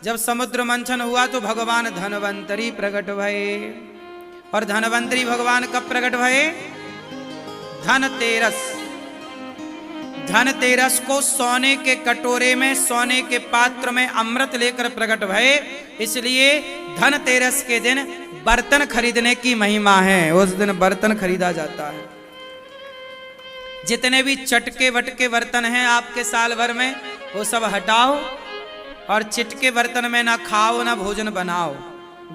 जब समुद्र मंथन हुआ तो भगवान धनवंतरी प्रकट भये। और धनवंतरी भगवान कब प्रकट भये? धनतेरस। धनतेरस को सोने के कटोरे में, सोने के पात्र में अमृत लेकर प्रकट भये। इसलिए धनतेरस के दिन बर्तन खरीदने की महिमा है। उस दिन बर्तन खरीदा जाता है। जितने भी चटके वटके बर्तन हैं आपके साल भर में, वो सब हटाओ और चिटके बर्तन में ना खाओ ना भोजन बनाओ।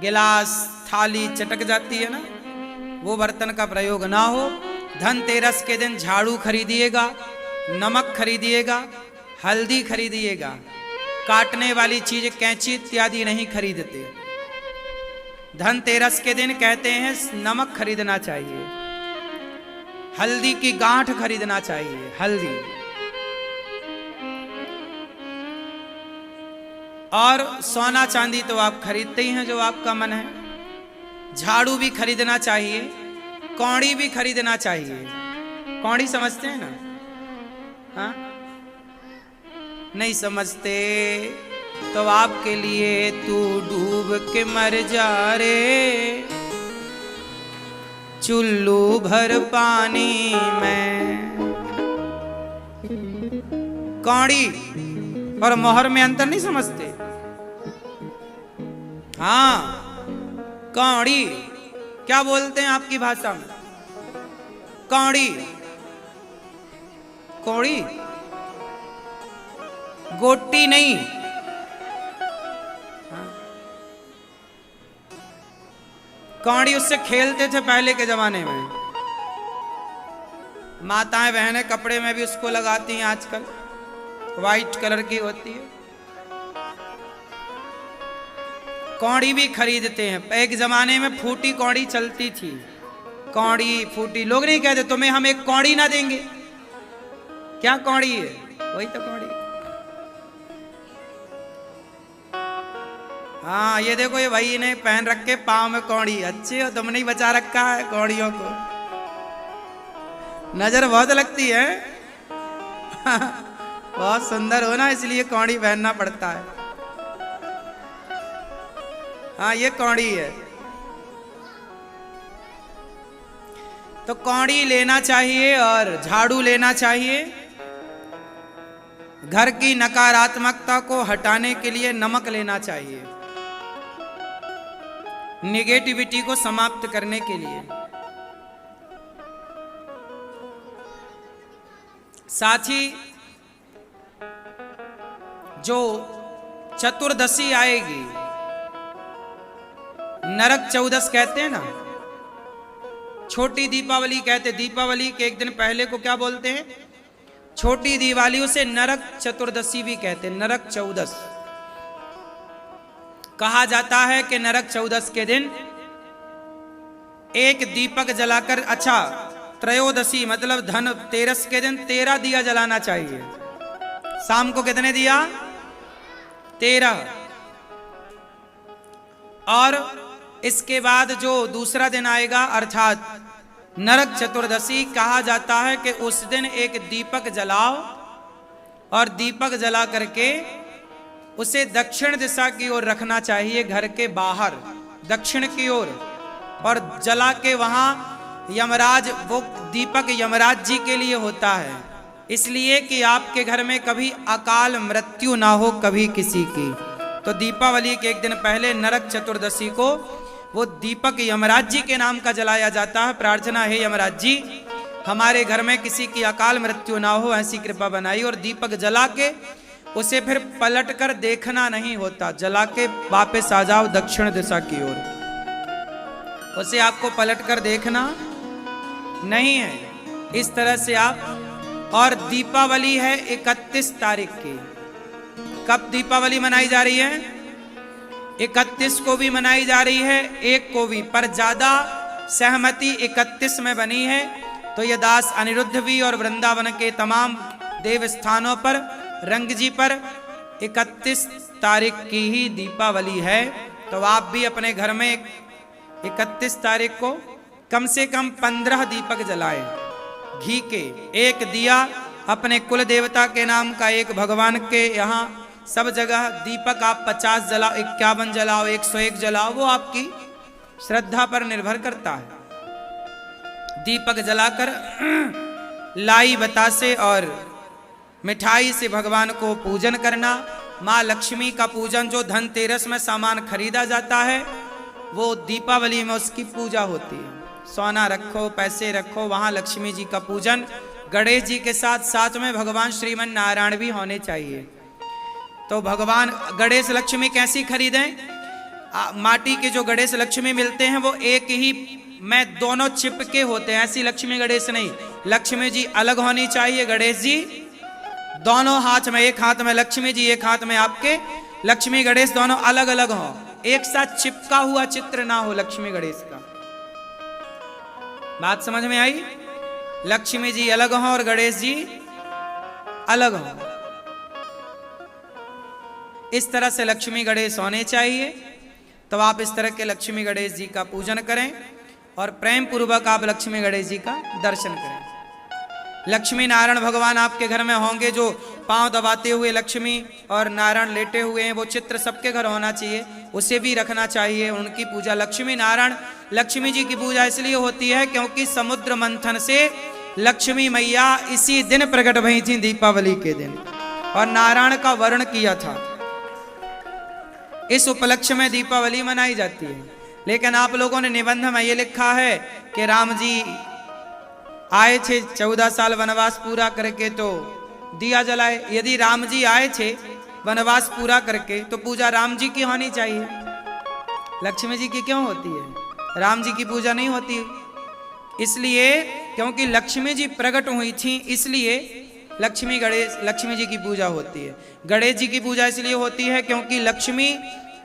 गिलास थाली चटक जाती है ना, वो बर्तन का प्रयोग ना हो। धनतेरस के दिन झाड़ू खरीदिएगा, नमक खरीदिएगा, हल्दी खरीदिएगा। काटने वाली चीज कैंची इत्यादि नहीं खरीदते। धनतेरस के दिन कहते हैं नमक खरीदना चाहिए, हल्दी की गांठ खरीदना चाहिए, हल्दी। और सोना चांदी तो आप खरीदते ही हैं जो आपका मन है। झाड़ू भी खरीदना चाहिए, कौड़ी भी खरीदना चाहिए। कौड़ी समझते हैं ना? हाँ, नहीं समझते तो आपके लिए तू डूब के मर जा रे, चुल्लू भर पानी में। कौड़ी और मोहर में अंतर नहीं समझते? हाँ, कौड़ी क्या बोलते हैं आपकी भाषा में? कौड़ी, कौड़ी, गोटी नहीं। कौड़ी उससे खेलते थे पहले के जमाने में। माताएं बहनें कपड़े में भी उसको लगाती हैं आजकल, वाइट कलर की होती है। कौड़ी भी खरीदते हैं। एक जमाने में फूटी कौड़ी चलती थी। कौड़ी फूटी, लोग नहीं कहते तुम्हें हम एक कौड़ी ना देंगे। क्या कौड़ी है? वही तो कौड़ी। हाँ, ये देखो ये भाई ने पहन रखे पांव में कौड़ी। अच्छे हो, तुमने ही बचा रखा है कौड़ियों को। नजर बहुत लगती है। बहुत सुंदर हो ना, इसलिए कौड़ी पहनना पड़ता है। हाँ, ये कौड़ी है। तो कौड़ी लेना चाहिए और झाड़ू लेना चाहिए। घर की नकारात्मकता को हटाने के लिए नमक लेना चाहिए, निगेटिविटी को समाप्त करने के लिए। साथ ही जो चतुर्दशी आएगी, नरक चौदस कहते हैं ना, छोटी दीपावली कहते। दीपावली के एक दिन पहले को क्या बोलते हैं? छोटी दिवाली। उसे नरक चतुर्दशी भी कहते हैं, नरक चौदस। कहा जाता है कि नरक चौदस के दिन एक दीपक जलाकर, अच्छा त्रयोदशी मतलब धनतेरस के दिन 13 दिया जलाना चाहिए। शाम को कितने दिया? 13। और इसके बाद जो दूसरा दिन आएगा अर्थात नरक चतुर्दशी, कहा जाता है कि उस दिन एक दीपक जलाओ और दीपक जला करके उसे दक्षिण दिशा की ओर रखना चाहिए, घर के बाहर दक्षिण की ओर। और जला के वहां यमराज, वो दीपक यमराज जी के लिए होता है, इसलिए कि आपके घर में कभी अकाल मृत्यु ना हो कभी किसी की। तो दीपावली के एक दिन पहले नरक चतुर्दशी को वो दीपक यमराज जी के नाम का जलाया जाता है। प्रार्थना है यमराज जी हमारे घर में किसी की अकाल मृत्यु ना हो, ऐसी कृपा बनाई। और दीपक जला के उसे फिर पलट कर देखना नहीं होता, जला के वापस आ जाओ दक्षिण दिशा की ओर। उसे आपको पलट कर देखना नहीं है। इस तरह से आप। और दीपावली है 31 तारीख की। कब दीपावली मनाई जा रही है? 31 को भी मनाई जा रही है, 1 को भी, पर ज्यादा सहमति 31 में बनी है। तो ये दास अनिरुद्ध भी और वृंदावन के तमाम देव स्थानों पर, रंग जी पर 31 तारीख की ही दीपावली है। तो आप भी अपने घर में 31 तारीख को कम से कम 15 दीपक जलाएं घी के। एक दिया अपने कुल देवता के नाम का, एक भगवान के यहाँ सब जगह दीपक आप 50 जलाओ, 51 जलाओ, 101 जलाओ, वो आपकी श्रद्धा पर निर्भर करता है। दीपक जलाकर लाई बतासे और मिठाई से भगवान को पूजन करना। माँ लक्ष्मी का पूजन, जो धनतेरस में सामान खरीदा जाता है, वो दीपावली में उसकी पूजा होती है। सोना रखो, पैसे रखो, वहाँ लक्ष्मी जी का पूजन। गणेश जी के साथ साथ में भगवान श्रीमन नारायण भी होने चाहिए। तो भगवान गणेश लक्ष्मी कैसी खरीदें? माटी के जो गणेश लक्ष्मी मिलते हैं वो एक ही में दोनों चिपके होते हैं, ऐसी लक्ष्मी गणेश नहीं। लक्ष्मी जी अलग होनी चाहिए, गणेश जी दोनों हाथ में, एक हाथ में लक्ष्मी जी, एक हाथ में आपके लक्ष्मी गणेश, दोनों अलग अलग हो, एक साथ चिपका हुआ चित्र ना हो लक्ष्मी गणेश का। बात समझ में आई? लक्ष्मी जी अलग हो और गणेश जी अलग हो, इस तरह से लक्ष्मी गणेश होने चाहिए। तो आप इस तरह के लक्ष्मी गणेश जी का पूजन करें और प्रेम पूर्वक आप लक्ष्मी गणेश जी का दर्शन करें। लक्ष्मी नारायण भगवान आपके घर में होंगे, जो पांव दबाते हुए लक्ष्मी और नारायण लेटे हुए हैं, वो चित्र सबके घर होना चाहिए, उसे भी रखना चाहिए। उनकी पूजा, लक्ष्मी नारायण, लक्ष्मी जी की पूजा इसलिए होती है क्योंकि समुद्र मंथन से लक्ष्मी मैया इसी दिन प्रकट हुई थी, दीपावली के दिन, और नारायण का वर्ण किया था। इस उपलक्ष्य में दीपावली मनाई जाती है। लेकिन आप लोगों ने निबंध में ये लिखा है कि राम जी आए थे 14 साल वनवास पूरा करके तो दिया जलाए। यदि राम जी आए थे वनवास पूरा करके तो पूजा राम जी की होनी चाहिए, लक्ष्मी जी की क्यों होती है? राम जी की पूजा नहीं होती, इसलिए क्योंकि लक्ष्मी जी प्रकट हुई थी, इसलिए लक्ष्मी जी की पूजा होती है। गणेश जी की पूजा इसलिए होती है क्योंकि लक्ष्मी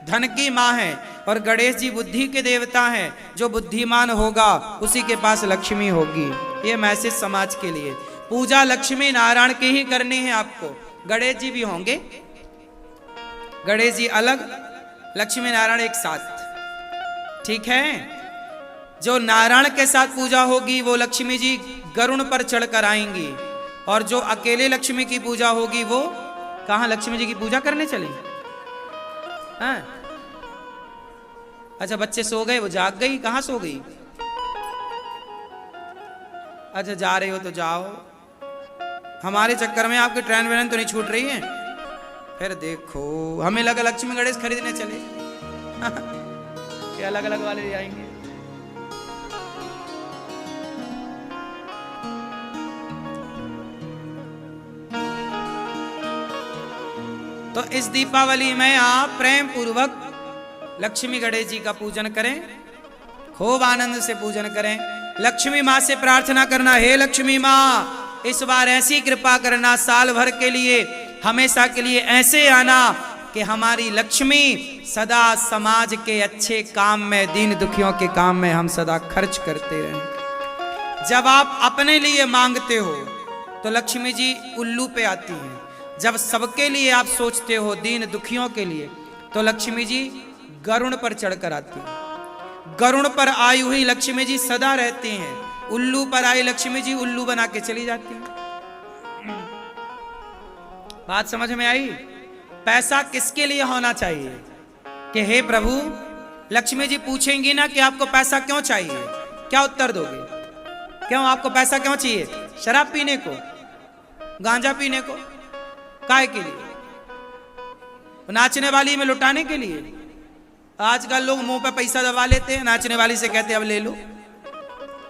धन की माँ है और गणेश जी बुद्धि के देवता हैं। जो बुद्धिमान होगा उसी के पास लक्ष्मी होगी। ये मैसेज समाज के लिए। पूजा लक्ष्मी नारायण की ही करनी है आपको। गणेश जी भी होंगे, गणेश जी अलग, लक्ष्मी नारायण एक साथ, ठीक है। जो नारायण के साथ पूजा होगी वो लक्ष्मी जी गरुड़ पर चढ़कर आएंगी, और जो अकेले लक्ष्मी की पूजा होगी वो कहां लक्ष्मी जी की पूजा करने चले? हाँ? अच्छा, बच्चे सो गए, वो जाग गई, कहां सो गई? अच्छा, जा रहे हो तो जाओ, हमारे चक्कर में आपकी ट्रेन वेन तो नहीं छूट रही है। फिर देखो हमें लगा लक्ष्मी गणेश खरीदने चले ये अलग अलग वाले ले आएंगे। तो इस दीपावली में आप प्रेम पूर्वक लक्ष्मी गणेश जी का पूजन करें, खूब आनंद से पूजन करें। लक्ष्मी माँ से प्रार्थना करना, हे लक्ष्मी माँ इस बार ऐसी कृपा करना, साल भर के लिए, हमेशा के लिए ऐसे आना कि हमारी लक्ष्मी सदा समाज के अच्छे काम में, दीन दुखियों के काम में हम सदा खर्च करते रहें। जब आप अपने लिए मांगते हो तो लक्ष्मी जी उल्लू पे आती हैं। जब सबके लिए आप सोचते हो, दीन दुखियों के लिए, तो लक्ष्मी जी गरुड़ पर चढ़कर आती हैं। गरुड़ पर आई हुई लक्ष्मी जी सदा रहती हैं, उल्लू पर आई लक्ष्मी जी उल्लू बना के चली जाती हैं। बात समझ में आई? पैसा किसके लिए होना चाहिए कि हे प्रभु, लक्ष्मी जी पूछेंगी ना कि आपको पैसा क्यों चाहिए, क्या उत्तर दोगे? क्यों आपको पैसा क्यों चाहिए? शराब पीने को, गांजा पीने को, काय के लिए? नाचने वाली में लुटाने के लिए? आजकल लोग मुंह पे पैसा दबा लेते हैं, नाचने वाली से कहते हैं अब ले लो,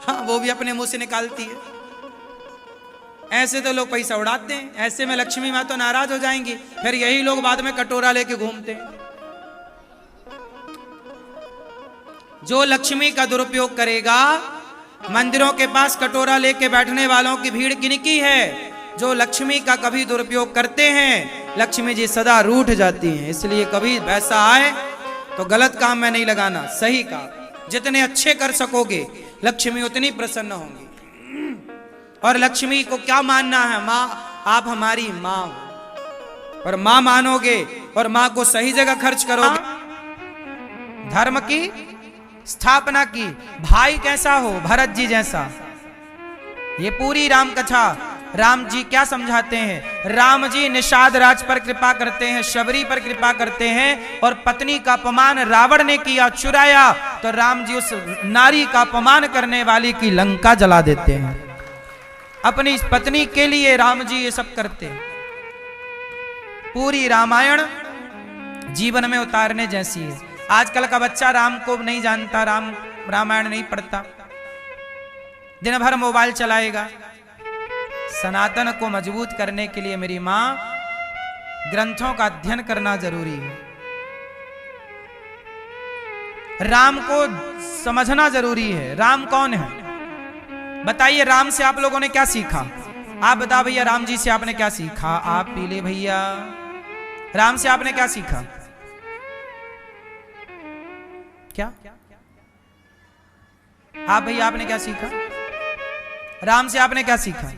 हाँ वो भी अपने मुंह से निकालती है। ऐसे तो लोग पैसा उड़ाते हैं, ऐसे में लक्ष्मी माँ तो नाराज हो जाएंगी, फिर यही लोग बाद में कटोरा लेके घूमते हैं। जो लक्ष्मी का दुरुपयोग करेगा, मंदिरों के पास कटोरा लेके बैठने वालों की भीड़ किनकी है? जो लक्ष्मी का कभी दुरुपयोग करते हैं, लक्ष्मी जी सदा रूठ जाती हैं। इसलिए कभी पैसा आए तो गलत काम में नहीं लगाना, सही काम। जितने अच्छे कर सकोगे लक्ष्मी उतनी प्रसन्न होंगी। और लक्ष्मी को क्या मानना है? माँ, आप हमारी माँ हो, और माँ मानोगे और माँ को सही जगह खर्च करोगे, धर्म की स्थापना की। भाई कैसा हो? भरत जी जैसा। ये पूरी राम कथा राम जी क्या समझाते हैं? राम जी निषाद राज पर कृपा करते हैं, शबरी पर कृपा करते हैं, और पत्नी का अपमान रावण ने किया, चुराया, तो राम जी उस नारी का अपमान करने वाली की लंका जला देते हैं। अपनी पत्नी के लिए राम जी ये सब करते हैं। पूरी रामायण जीवन में उतारने जैसी है। आजकल का बच्चा राम को नहीं जानता, रामायण नहीं पढ़ता, दिन भर मोबाइल चलाएगा। सनातन को मजबूत करने के लिए मेरी मां ग्रंथों का अध्ययन करना जरूरी है। राम को समझना जरूरी है। राम कौन है बताइए? राम से आप लोगों ने क्या सीखा? आप बताओ भैया, राम जी से आपने क्या सीखा? आप पीले भैया, राम से आपने क्या सीखा? क्या आप भैया, आपने क्या सीखा? राम से आपने क्या सीखा?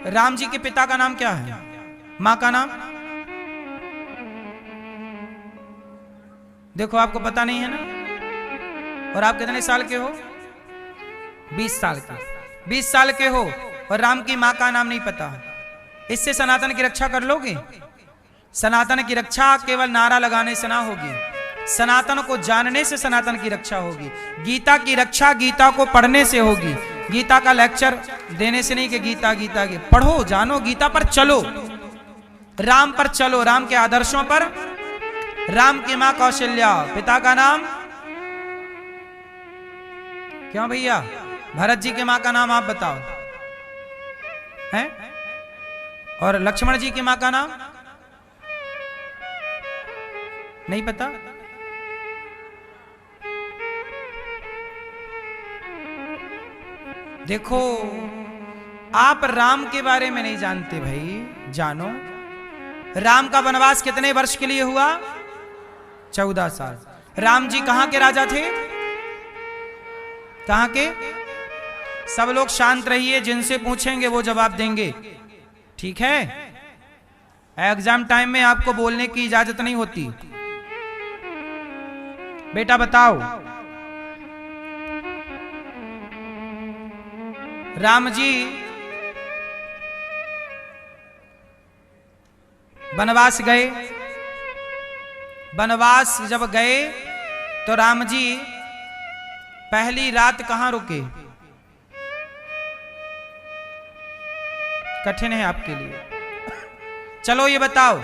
राम जी के पिता का नाम क्या है? मां का नाम? देखो, आपको पता नहीं है ना। और आप कितने साल के हो? 20 साल के। 20 साल के हो और राम की मां का नाम नहीं पता। इससे सनातन की रक्षा कर लोगे? सनातन की रक्षा केवल नारा लगाने से ना होगी, सनातन को जानने से सनातन की रक्षा होगी। गीता की रक्षा गीता को पढ़ने से होगी। गीता का लेक्चर देने से नहीं कि गीता गीता के पढ़ो, जानो, गीता पर चलो, राम पर चलो, राम के आदर्शों पर। राम की मां कौशल्या, पिता का नाम? क्यों भैया? भरत जी की मां का नाम आप बताओ हैं? और लक्ष्मण जी की मां का नाम नहीं पता? देखो, आप राम के बारे में नहीं जानते भाई, जानो। राम का वनवास कितने वर्ष के लिए हुआ? 14 साल। राम जी कहां के राजा थे? कहां के? सब लोग शांत रहिए, जिनसे पूछेंगे वो जवाब देंगे, ठीक है? एग्जाम टाइम में आपको बोलने की इजाजत नहीं होती। बेटा बताओ, राम जी वनवास गए। वनवास जब गए तो राम जी पहली रात कहां रुके? कठिन है आपके लिए। चलो ये बताओ,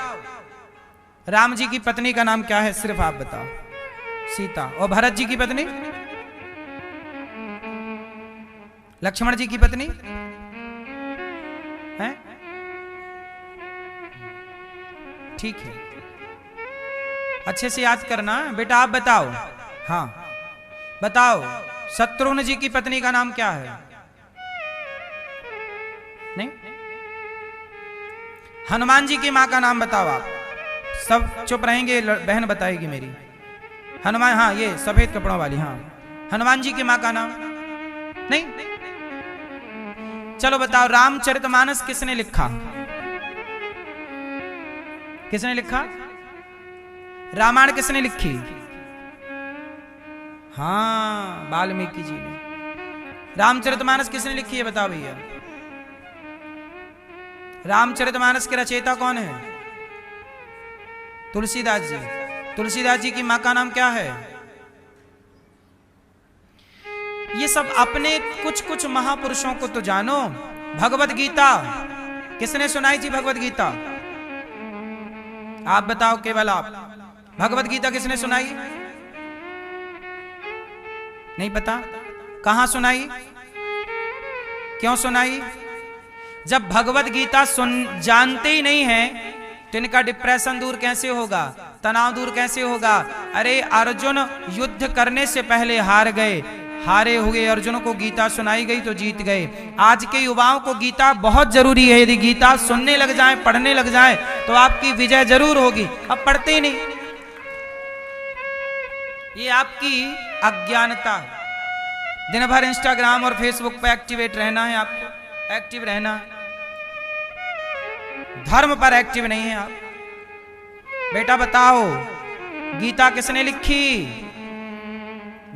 राम जी की पत्नी का नाम क्या है? सिर्फ आप बताओ। सीता। और भरत जी की पत्नी? लक्ष्मण जी की पत्नी है? ठीक है, अच्छे से याद करना बेटा। आप बताओ, हाँ बताओ, शत्रुघ्न जी की पत्नी का नाम क्या है? नहीं? हनुमान जी की मां का नाम बताओ। आप सब चुप रहेंगे, बहन बताएगी मेरी। हनुमान, हाँ, ये सफेद कपड़ों वाली, हाँ, हनुमान जी की मां का नाम नहीं? चलो बताओ, रामचरितमानस किसने लिखा? किसने लिखा? रामायण किसने लिखी? हाँ, वाल्मीकि जी ने। रामचरितमानस किसने लिखी है बताओ भैया? रामचरितमानस के रचयिता कौन है? तुलसीदास जी। तुलसीदास जी की मां का नाम क्या है? ये सब अपने कुछ कुछ महापुरुषों को तो जानो। भगवत गीता किसने सुनाई थी? भगवत गीता आप बताओ, केवल आप। भगवत गीता किसने सुनाई? नहीं पता? कहां सुनाई? क्यों सुनाई? जब भगवत गीता जानते ही नहीं है तो इनका डिप्रेशन दूर कैसे होगा? तनाव दूर कैसे होगा? अरे अर्जुन युद्ध करने से पहले हार गए, हारे हुए अर्जुन को गीता सुनाई गई तो जीत गए। आज के युवाओं को गीता बहुत जरूरी है। यदि गीता सुनने लग जाए, पढ़ने लग जाए तो आपकी विजय जरूर होगी। अब पढ़ते ही नहीं, ये आपकी अज्ञानता है। दिन भर इंस्टाग्राम और फेसबुक पर एक्टिवेट रहना है, आपको एक्टिव रहना है, धर्म पर एक्टिव नहीं है आप। बेटा बताओ, गीता किसने लिखी?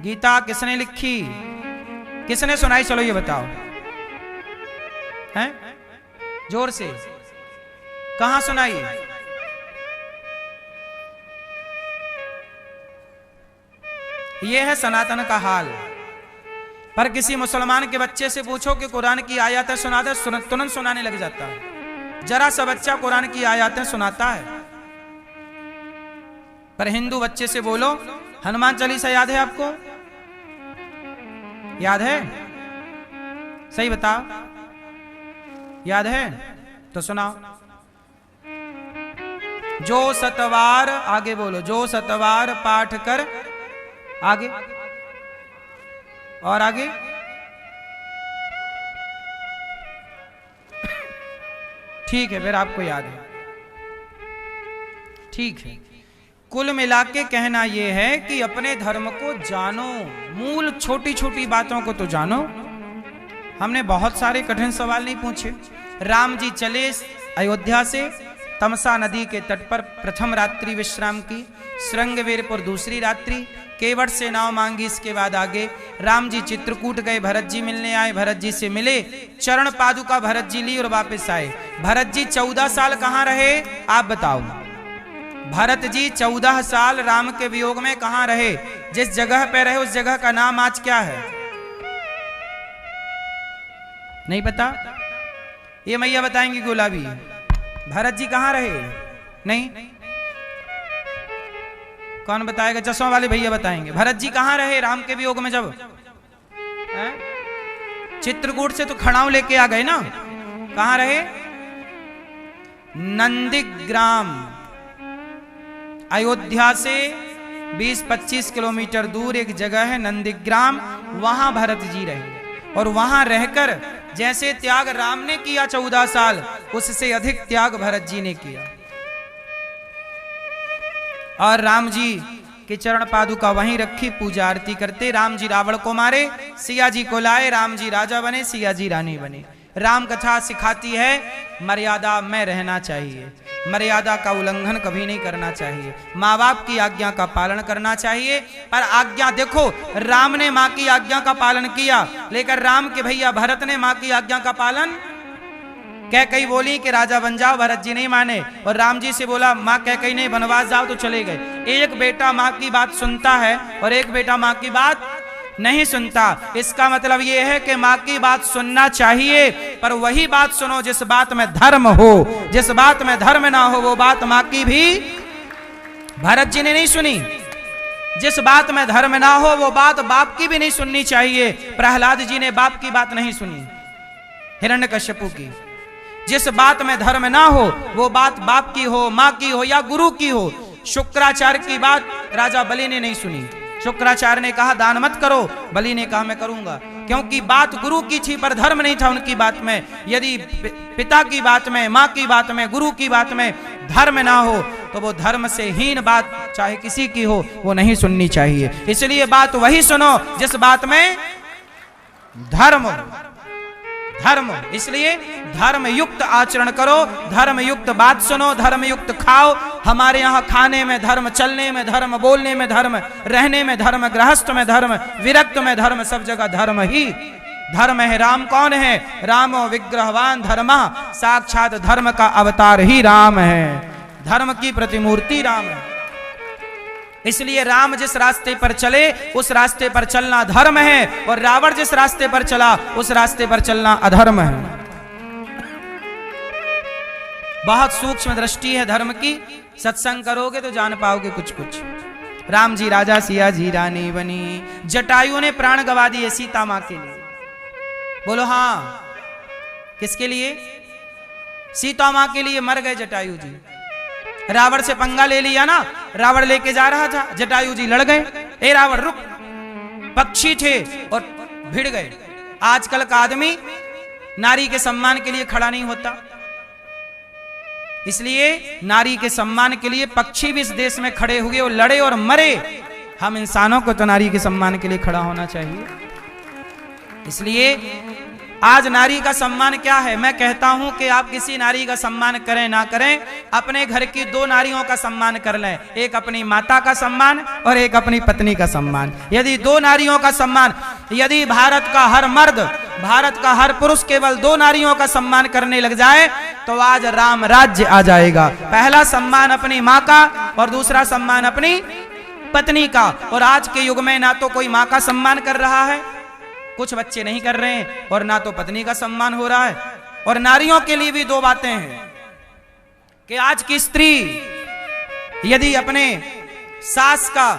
गीता किसने लिखी, किसने सुनाई, चलो ये बताओ, हैं? जोर से, कहां सुनाई? ये है सनातन का हाल। पर किसी मुसलमान के बच्चे से पूछो कि कुरान की आयतें सुना दे, तुरंत सुनाने लग जाता है। जरा सा बच्चा कुरान की आयतें सुनाता है। पर हिंदू बच्चे से बोलो हनुमान चालीसा याद है आपको? याद है? सही बताओ, याद है? तो सुनाओ। जो सतवार, आगे बोलो, जो सतवार पाठ कर, आगे और आगे, ठीक है, फिर आपको याद है, ठीक है। कुल मिला के कहना यह है कि अपने धर्म को जानो, मूल छोटी छोटी बातों को तो जानो। हमने बहुत सारे कठिन सवाल नहीं पूछे। राम जी चले अयोध्या से, तमसा नदी के तट पर प्रथम रात्रि विश्राम की, श्रृंगवीरपुर दूसरी रात्रि, केवट से नाव मांगी। इसके बाद आगे राम जी चित्रकूट गए, भरत जी मिलने आए, भरत जी से मिले, चरण पादुका भरत जी ली और वापस आए। भरत जी 14 साल कहां रहे आप बताओ? भरत जी 14 साल राम के वियोग में कहां रहे? जिस जगह पे रहे उस जगह का नाम आज क्या है? नहीं पता? ये मैया बताएंगी गुलाबी। भरत जी कहां रहे? नहीं? कौन बताएगा? चश्मा वाले भैया बताएंगे। भरत जी कहां रहे राम के वियोग में? जब चित्रकूट से तो खड़ाऊ लेके आ गए ना, कहां रहे? नंदीग्राम। अयोध्या से 20-25 किलोमीटर दूर एक जगह है नंदीग्राम, वहां भरत जी रहे। और वहां रहकर जैसे त्याग राम ने किया 14 साल, उससे अधिक त्याग भरत जी ने किया। और राम जी के चरण पादुका वहीं रखी, पूजा आरती करते। राम जी रावण को मारे, सिया जी को लाए, राम जी राजा बने, सिया जी रानी बने। राम कथा सिखाती है मर्यादा में रहना चाहिए, मर्यादा का उल्लंघन कभी नहीं करना चाहिए, माँ बाप की आज्ञा का पालन करना चाहिए। पर आज्ञा देखो, राम ने माँ की आज्ञा का पालन किया, लेकिन राम के भैया भरत ने माँ की आज्ञा का पालन, कैकई बोली कि राजा बन जाओ, भरत जी नहीं माने। और राम जी से बोला माँ कैकई नहीं, बनवास जाओ, तो चले गए। एक बेटा माँ की बात सुनता है और एक बेटा माँ की बात नहीं सुनता। इसका मतलब यह है कि माँ की बात सुनना चाहिए, पर वही बात सुनो जिस बात में धर्म हो। जिस बात में धर्म ना हो वो बात माँ की भी भरत जी ने नहीं सुनी। जिस बात में धर्म ना हो वो बात बाप की भी नहीं सुननी चाहिए। प्रहलाद जी ने बाप की बात नहीं सुनी, हिरण्यकश्यपु की। जिस बात में धर्म ना हो वो बात बाप की हो, माँ की हो या गुरु की हो। शुक्राचार्य की बात राजा बलि ने नहीं सुनी। शुक्राचार्य ने कहा दान मत करो, बलि ने कहा मैं करूंगा, क्योंकि बात गुरु की थी पर धर्म नहीं था उनकी बात में। यदि पिता की बात में, माँ की बात में, गुरु की बात में धर्म ना हो तो वो धर्म से हीन बात चाहे किसी की हो वो नहीं सुननी चाहिए। इसलिए बात वही सुनो जिस बात में धर्म धर्म। इसलिए धर्म युक्त आचरण करो, धर्म युक्त बात सुनो, धर्म युक्त खाओ। हमारे यहाँ खाने में धर्म, चलने में धर्म, बोलने में धर्म, रहने में धर्म, गृहस्थ में धर्म, विरक्त में धर्म, सब जगह धर्म ही धर्म है। राम कौन है? रामो विग्रहवान धर्मा, साक्षात धर्म का अवतार ही राम है, धर्म की प्रतिमूर्ति राम है। इसलिए राम जिस रास्ते पर चले उस रास्ते पर चलना धर्म है, और रावण जिस रास्ते पर चला उस रास्ते पर चलना अधर्म है। बहुत सूक्ष्म दृष्टि है धर्म की, सत्संग करोगे तो जान पाओगे कुछ कुछ। राम जी राजा, सिया जी रानी बनी। जटायु ने प्राण गवा दिए सीता मां के लिए। बोलो हाँ, किसके लिए? सीता मां के लिए मर गए जटायु जी। रावण से पंगा ले लिया ना, रावण लेके जा रहा था, जटायु जी लड़ गए। ए रावण रुक, पक्षी थे और भिड़ गए। आजकल का आदमी नारी के सम्मान के लिए खड़ा नहीं होता, इसलिए नारी के सम्मान के लिए पक्षी भी इस देश में खड़े हुए और लड़े और मरे। हम इंसानों को तो नारी के सम्मान के लिए खड़ा होना चाहिए। इसलिए आज नारी का सम्मान क्या है? मैं कहता हूं कि आप किसी नारी का सम्मान करें ना करें, अपने घर की दो नारियों का सम्मान कर लें, एक अपनी माता का सम्मान और एक अपनी पत्नी का सम्मान। यदि दो नारियों का सम्मान, यदि भारत का हर मर्द, भारत का हर पुरुष केवल दो नारियों का सम्मान करने लग जाए तो आज राम राज्य आ जाएगा। पहला सम्मान अपनी माँ का और दूसरा सम्मान अपनी पत्नी का। और आज के युग में ना तो कोई माँ का सम्मान कर रहा है, कुछ बच्चे नहीं कर रहे हैं, और ना तो पत्नी का सम्मान हो रहा है। और नारियों के लिए भी दो बातें हैं कि आज की स्त्री यदि अपने सास का